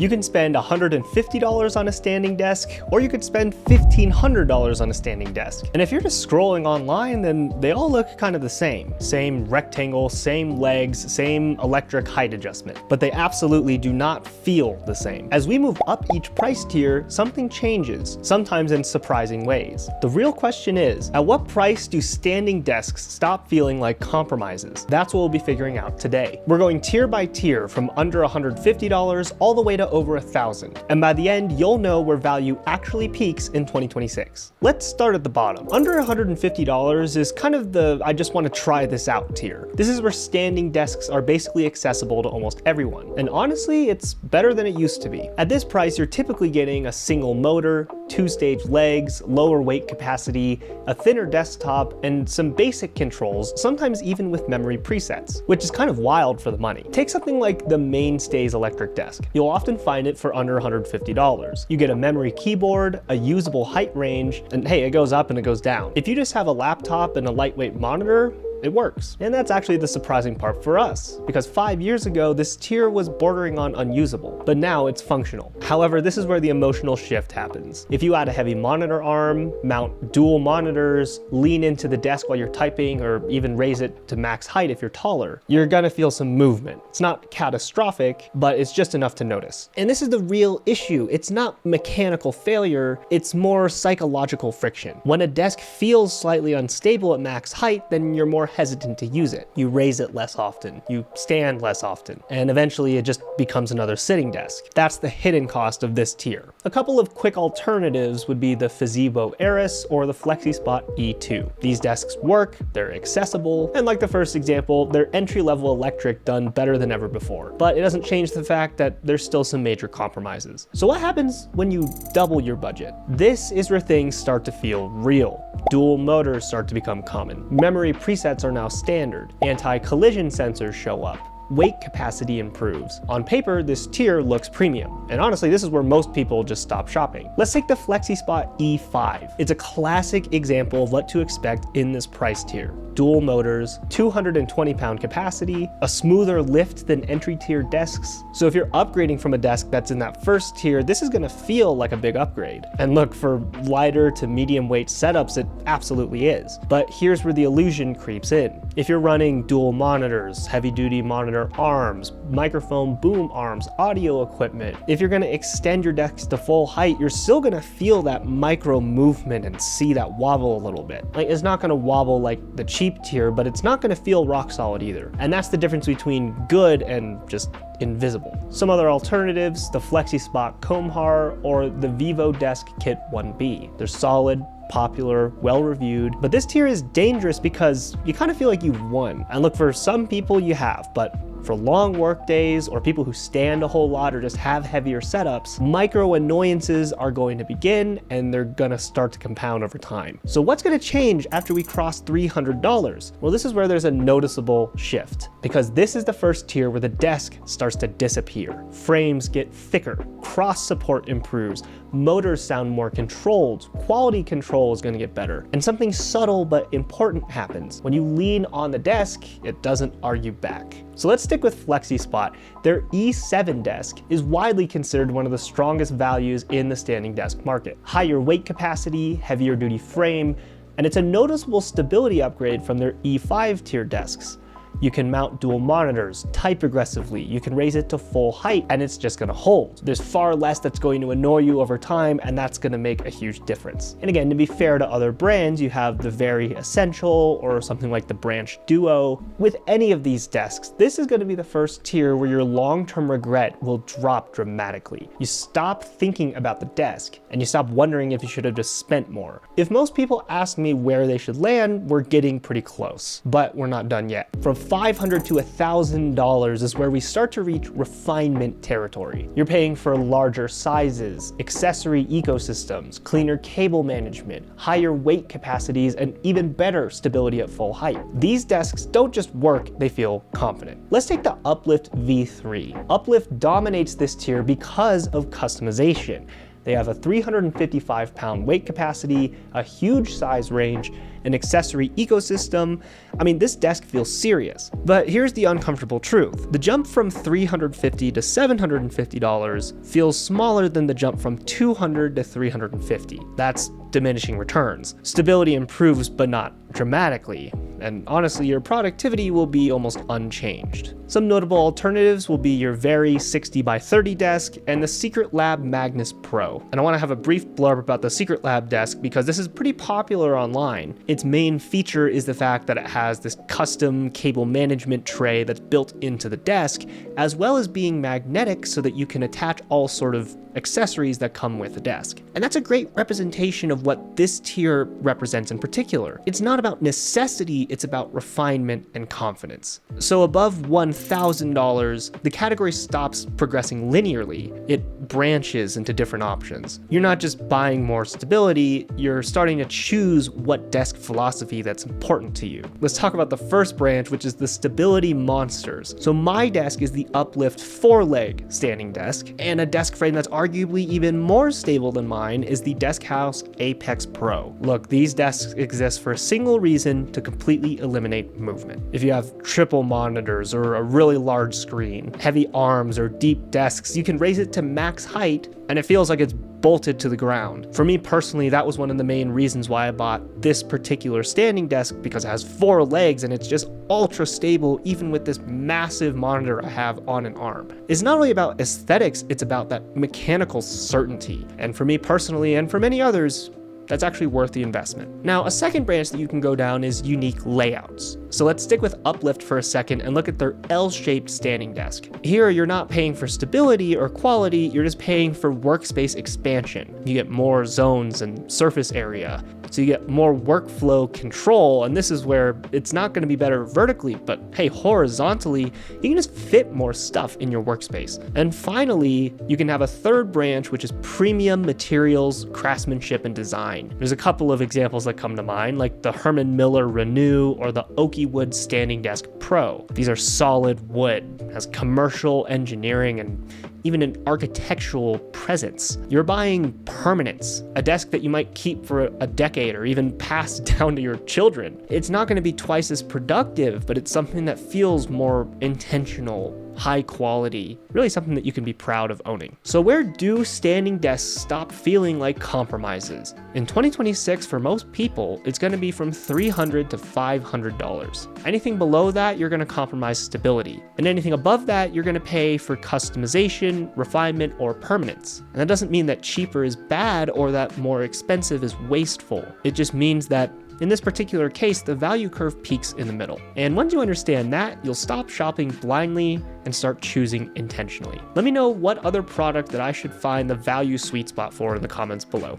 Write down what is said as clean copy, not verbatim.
You can spend $150 on a standing desk, or you could spend $1,500 on a standing desk. And if you're just scrolling online, then they all look kind of the same. Same rectangle, same legs, same electric height adjustment. But they absolutely do not feel the same. As we move up each price tier, something changes, sometimes in surprising ways. The real question is, at what price do standing desks stop feeling like compromises? That's what we'll be figuring out today. We're going tier by tier from under $150 all the way to over $1,000. And by the end, you'll know where value actually peaks in 2026. Let's start at the bottom. Under $150 is kind of the I just want to try this out tier. This is where standing desks are basically accessible to almost everyone. And honestly, it's better than it used to be. At this price, you're typically getting a single motor, 2-stage legs, lower weight capacity, a thinner desktop, and some basic controls, sometimes even with memory presets, which is kind of wild for the money. Take something like the Mainstays electric desk. You'll often find it for under $150. You get a memory keyboard, a usable height range, and hey, it goes up and it goes down. If you just have a laptop and a lightweight monitor, it works. And that's actually the surprising part for us, because 5 years ago, this tier was bordering on unusable, but now it's functional. However, this is where the emotional shift happens. If you add a heavy monitor arm, mount dual monitors, lean into the desk while you're typing, or even raise it to max height if you're taller, you're gonna feel some movement. It's not catastrophic, but it's just enough to notice. And this is the real issue. It's not mechanical failure, it's more psychological friction. When a desk feels slightly unstable at max height, then you're more hesitant to use it. You raise it less often, you stand less often, and eventually it just becomes another sitting desk. That's the hidden cost of this tier. A couple of quick alternatives would be the Fazebo Eris or the FlexiSpot E2. These desks work, they're accessible, and like the first example, they're entry-level electric done better than ever before. But it doesn't change the fact that there's still some major compromises. So what happens when you double your budget? This is where things start to feel real. Dual motors start to become common. Memory presets are now standard. Anti-collision sensors show up. Weight capacity improves. On paper, this tier looks premium. And honestly, this is where most people just stop shopping. Let's take the FlexiSpot E5. It's a classic example of what to expect in this price tier. Dual motors, 220-pound capacity, a smoother lift than entry tier desks. So if you're upgrading from a desk that's in that first tier, this is gonna feel like a big upgrade. And look, for lighter to medium weight setups, it absolutely is. But here's where the illusion creeps in. If you're running dual monitors, heavy duty monitor arms, microphone boom arms, audio equipment, if you're gonna extend your desk to full height, you're still gonna feel that micro movement and see that wobble a little bit. Like, it's not gonna wobble like the cheap tier, but it's not gonna feel rock solid either. And that's the difference between good and just invisible. Some other alternatives, the FlexiSpot Comhar or the Vivo Desk Kit 1B. They're solid, popular, well-reviewed, but this tier is dangerous because you kind of feel like you've won. And look, for some people you have, but for long work days or people who stand a whole lot or just have heavier setups, micro annoyances are going to begin and they're gonna start to compound over time. So what's gonna change after we cross $300? Well, this is where there's a noticeable shift, because this is the first tier where the desk starts to disappear. Frames get thicker, cross support improves, motors sound more controlled, quality control is gonna get better, and something subtle but important happens. When you lean on the desk, it doesn't argue back. So let's stick with FlexiSpot. Their E7 desk is widely considered one of the strongest values in the standing desk market. Higher weight capacity, heavier duty frame, and it's a noticeable stability upgrade from their E5 tier desks. You can mount dual monitors, type aggressively, you can raise it to full height, and it's just gonna hold. There's far less that's going to annoy you over time, and that's gonna make a huge difference. And again, to be fair to other brands, you have the Very Essential or something like the Branch Duo. With any of these desks, this is gonna be the first tier where your long-term regret will drop dramatically. You stop thinking about the desk, and you stop wondering if you should have just spent more. If most people ask me where they should land, we're getting pretty close, but we're not done yet. From $500 to $1,000 is where we start to reach refinement territory. You're paying for larger sizes, accessory ecosystems, cleaner cable management, higher weight capacities, and even better stability at full height. These desks don't just work, they feel confident. Let's take the Uplift V3. Uplift dominates this tier because of customization. They have a 355-pound weight capacity, a huge size range, an accessory ecosystem, I mean, this desk feels serious. But here's the uncomfortable truth. The jump from $350 to $750 feels smaller than the jump from $200 to $350. That's diminishing returns. Stability improves, but not dramatically. And honestly, your productivity will be almost unchanged. Some notable alternatives will be your very 60x30 desk and the Secret Lab Magnus Pro. And I want to have a brief blurb about the Secret Lab desk because this is pretty popular online. Its main feature is the fact that it has this custom cable management tray that's built into the desk, as well as being magnetic so that you can attach all sort of accessories that come with the desk. And that's a great representation of what this tier represents in particular. It's not about necessity, it's about refinement and confidence. So above $1,000, the category stops progressing linearly. It branches into different options. You're not just buying more stability, you're starting to choose what desk philosophy that's important to you. Let's talk about the first branch, which is the stability monsters. So my desk is the Uplift 4-leg standing desk, and a desk frame that's arguably even more stable than mine is the Deskhaus Apex Pro. Look, these desks exist for a single reason: to completely eliminate movement. If you have triple monitors or a really large screen, heavy arms or deep desks, you can raise it to max height and it feels like it's bolted to the ground. For me personally, that was one of the main reasons why I bought this particular standing desk, because it has 4 legs and it's just ultra stable even with this massive monitor I have on an arm. It's not only about aesthetics, it's about that mechanical certainty. And for me personally, and for many others, that's actually worth the investment. Now, a second branch that you can go down is unique layouts. So let's stick with Uplift for a second and look at their L-shaped standing desk. Here, you're not paying for stability or quality, you're just paying for workspace expansion. You get more zones and surface area, so you get more workflow control, and this is where it's not gonna be better vertically, but hey, horizontally, you can just fit more stuff in your workspace. And finally, you can have a third branch, which is premium materials, craftsmanship, and design. There's a couple of examples that come to mind, like the Herman Renew or the Oakywood Standing Desk Pro. These are solid wood, has commercial engineering and even an architectural presence. You're buying permanence, a desk that you might keep for a decade or even pass down to your children. It's not gonna be twice as productive, but it's something that feels more intentional, high quality, really something that you can be proud of owning. So where do standing desks stop feeling like compromises? In 2026, for most people, it's gonna be from $300 to $500. Anything below that, you're gonna compromise stability. And anything above that, you're gonna pay for customization, refinement, or permanence. And that doesn't mean that cheaper is bad or that more expensive is wasteful. It just means that in this particular case, the value curve peaks in the middle. And once you understand that, you'll stop shopping blindly and start choosing intentionally. Let me know what other product that I should find the value sweet spot for in the comments below.